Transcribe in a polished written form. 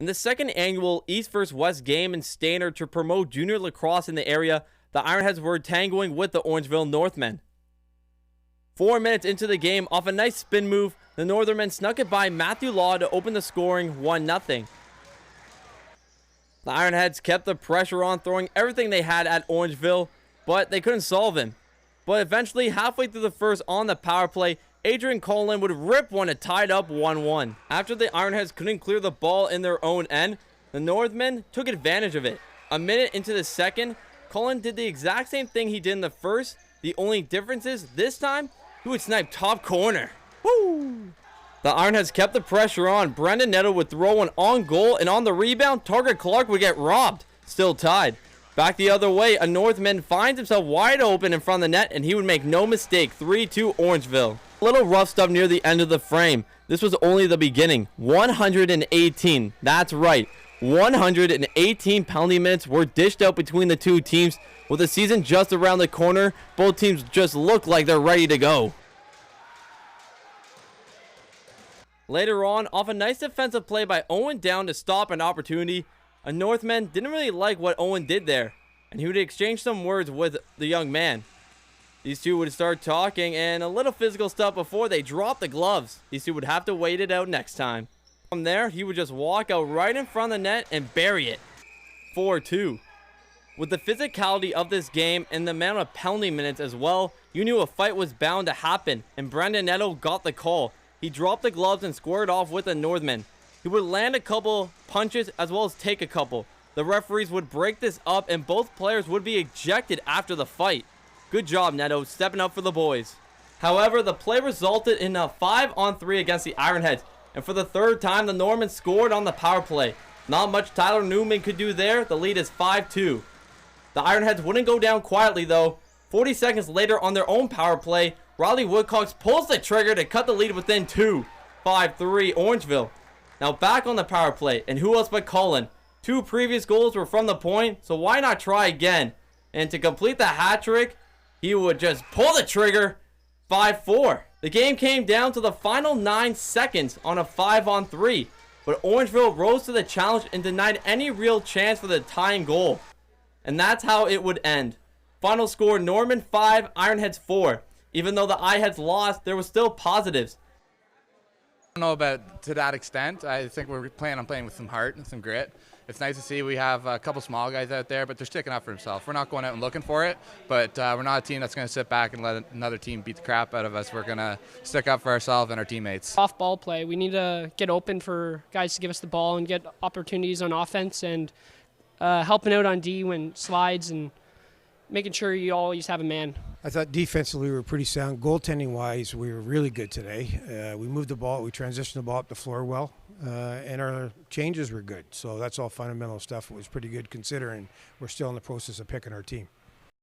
In the second annual East vs. West game in Stayner to promote junior lacrosse in the area, the Ironheads were tangoing with the Orangeville Northmen. 4 minutes into the game, off a nice spin move, the Northmen snuck it by Matthew Law to open the scoring 1-0. The Ironheads kept the pressure on, throwing everything they had at Orangeville, but they couldn't solve him. But eventually, halfway through the first on the power play, Adrian Cullen would rip one to tie it up 1-1. After the Ironheads couldn't clear the ball in their own end, the Northmen took advantage of it. A minute into the second, Cullen did the exact same thing he did in the first. The only difference is, this time, he would snipe top corner. Woo! The Ironheads kept the pressure on. Brendan Netto would throw one on goal, and on the rebound, Target Clark would get robbed. Still tied. Back the other way, a Northman finds himself wide open in front of the net, and he would make no mistake. 3-2 Orangeville. A little rough stuff near the end of the frame. This was only the beginning. 118. That's right. 118 penalty minutes were dished out between the two teams. With the season just around the corner, both teams just look like they're ready to go. Later on, off a nice defensive play by Owen Down to stop an opportunity, a Northman didn't really like what Owen did there, and he would exchange some words with the young man. These two would start talking and a little physical stuff before they dropped the gloves. These two would have to wait it out next time. From there, he would just walk out right in front of the net and bury it. 4-2. With the physicality of this game and the amount of penalty minutes as well, you knew a fight was bound to happen, and Brendan Netto got the call. He dropped the gloves and squared off with the Northman. He would land a couple punches as well as take a couple. The referees would break this up and both players would be ejected after the fight. Good job, Netto, stepping up for the boys. However, the play resulted in a 5-on-3 against the Ironheads, and for the third time, the Normans scored on the power play. Not much Tyler Newman could do there. The lead is 5-2. The Ironheads wouldn't go down quietly though. 40 seconds later on their own power play, Riley Woodcocks pulls the trigger to cut the lead within 2. 5-3 Orangeville. Now back on the power play, and who else but Cullen? 2 previous goals were from the point, so why not try again? And to complete the hat trick, he would just pull the trigger. 5-4. The game came down to the final 9 seconds on a 5-on-3, but Orangeville rose to the challenge and denied any real chance for the tying goal. And that's how it would end. Final score, Norman 5, Ironheads 4. Even though the Ironheads lost, there was still positives. I don't know about to that extent. I think we're planning on playing with some heart and some grit. It's nice to see we have a couple small guys out there, but they're sticking up for themselves. We're not going out and looking for it, but we're not a team that's going to sit back and let another team beat the crap out of us. We're going to stick up for ourselves and our teammates. Off ball play, we need to get open for guys to give us the ball and get opportunities on offense, and helping out on D when slides and making sure you always have a man. I thought defensively we were pretty sound. Goaltending-wise, we were really good today. We moved the ball, we transitioned the ball up the floor well, and our changes were good. So that's all fundamental stuff. It was pretty good considering we're still in the process of picking our team.